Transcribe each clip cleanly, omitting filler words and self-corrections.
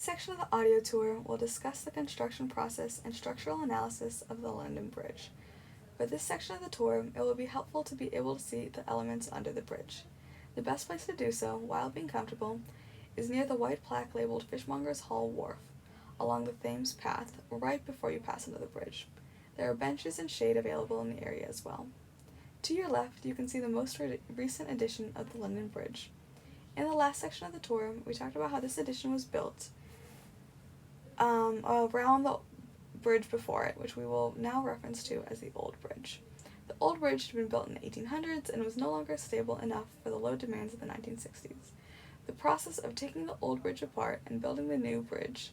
Section of the audio tour will discuss the construction process and structural analysis of the London Bridge. For this section of the tour, it will be helpful to be able to see the elements under the bridge. The best place to do so, while being comfortable, is near the white plaque labeled Fishmonger's Hall Wharf, along the Thames Path, right before you pass under the bridge. There are benches and shade available in the area as well. To your left, you can see the most recent edition of the London Bridge. In the last section of the tour, we talked about how this edition was built around the bridge before it, which we will now reference to as the Old Bridge. The Old Bridge had been built in the 1800s and was no longer stable enough for the load demands of the 1960s. The process of taking the Old Bridge apart and building the new bridge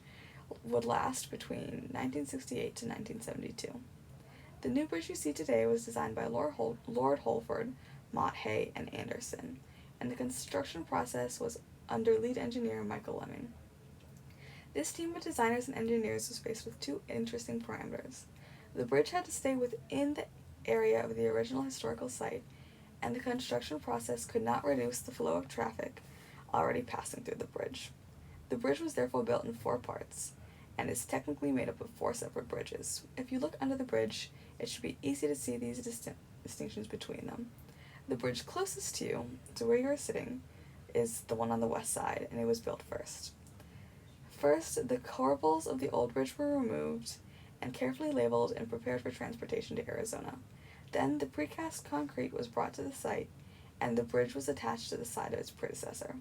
would last between 1968 to 1972. The new bridge you see today was designed by Lord Holford, Mott Hay, and Anderson, and the construction process was under lead engineer Michael Lemming. This team of designers and engineers was faced with two interesting parameters. The bridge had to stay within the area of the original historical site, and the construction process could not reduce the flow of traffic already passing through the bridge. The bridge was therefore built in 4 parts, and is technically made up of 4 separate bridges. If you look under the bridge, it should be easy to see these distinctions between them. The bridge closest to you, to where you are sitting, is the one on the west side, and it was built first. First, the corbels of the old bridge were removed and carefully labeled and prepared for transportation to Arizona. Then the precast concrete was brought to the site, and the bridge was attached to the side of its predecessor.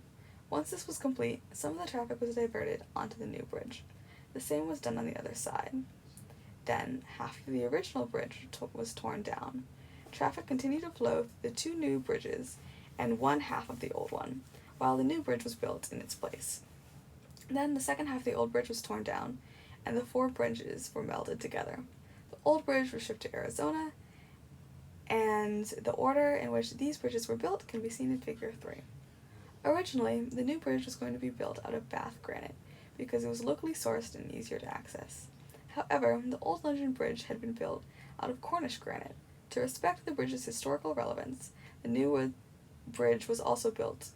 Once this was complete, some of the traffic was diverted onto the new bridge. The same was done on the other side. Then, half of the original bridge was torn down. Traffic continued to flow through the 2 new bridges and one half of the old one, while the new bridge was built in its place. Then the second half of the old bridge was torn down, and the 4 bridges were melded together. The old bridge was shipped to Arizona, and the order in which these bridges were built can be seen in Figure 3. Originally, the new bridge was going to be built out of Bath granite, because it was locally sourced and easier to access. However, the old London Bridge had been built out of Cornish granite. To respect the bridge's historical relevance, the new bridge was also built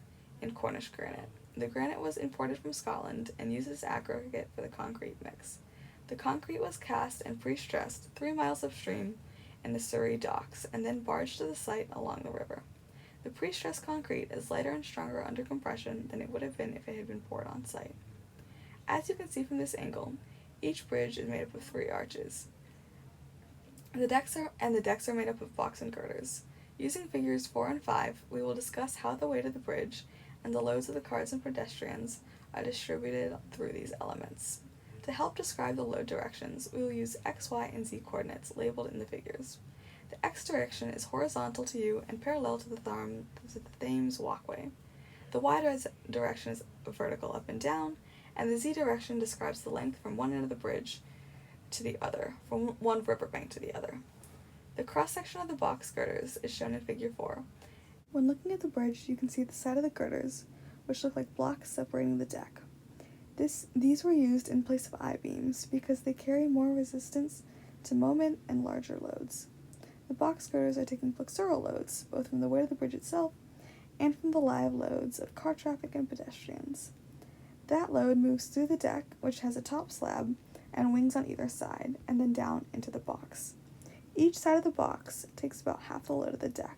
in Cornish granite. The granite was imported from Scotland and used as aggregate for the concrete mix. The concrete was cast and pre-stressed 3 miles upstream in the Surrey docks and then barged to the site along the river. The pre-stressed concrete is lighter and stronger under compression than it would have been if it had been poured on site. As you can see from this angle, each bridge is made up of 3 arches. The decks are made up of box and girders. Using figures 4 and 5, we will discuss how the weight of the bridge and the loads of the cars and pedestrians are distributed through these elements. To help describe the load directions, we will use x, y, and z coordinates labeled in the figures. The x direction is horizontal to you and parallel to the Thames walkway. The y direction is vertical up and down, and the z direction describes the length from one end of the bridge to the other, from one riverbank to the other. The cross-section of the box girders is shown in Figure 4. When looking at the bridge, you can see the side of the girders, which look like blocks separating the deck. These were used in place of I-beams because they carry more resistance to moment and larger loads. The box girders are taking flexural loads, both from the weight of the bridge itself and from the live loads of car traffic and pedestrians. That load moves through the deck, which has a top slab and wings on either side, and then down into the box. Each side of the box takes about half the load of the deck.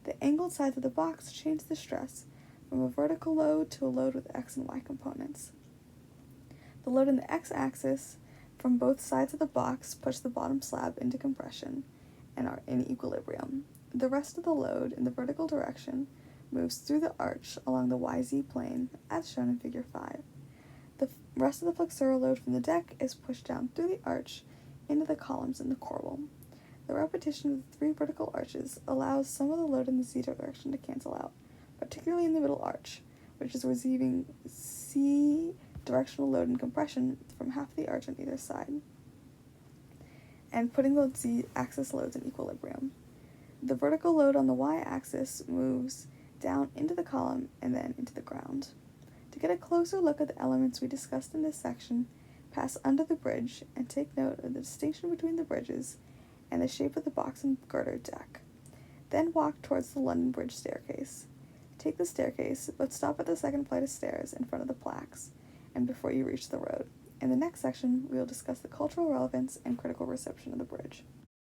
The angled sides of the box change the stress from a vertical load to a load with x and y components. The load in the x-axis from both sides of the box push the bottom slab into compression and are in equilibrium. The rest of the load in the vertical direction moves through the arch along the YZ plane, as shown in Figure 5. The rest of the flexural load from the deck is pushed down through the arch into the columns in the corbel. The repetition of the 3 vertical arches allows some of the load in the z direction to cancel out, particularly in the middle arch, which is receiving c directional load and compression from half the arch on either side, and putting those z-axis loads in equilibrium. The vertical load on the y-axis moves down into the column and then into the ground. To get a closer look at the elements we discussed in this section, pass under the bridge and take note of the distinction between the bridges and the shape of the box and girder deck. Then walk towards the London Bridge staircase. Take the staircase, but stop at the second flight of stairs in front of the plaques, and before you reach the road. In the next section, we will discuss the cultural relevance and critical reception of the bridge.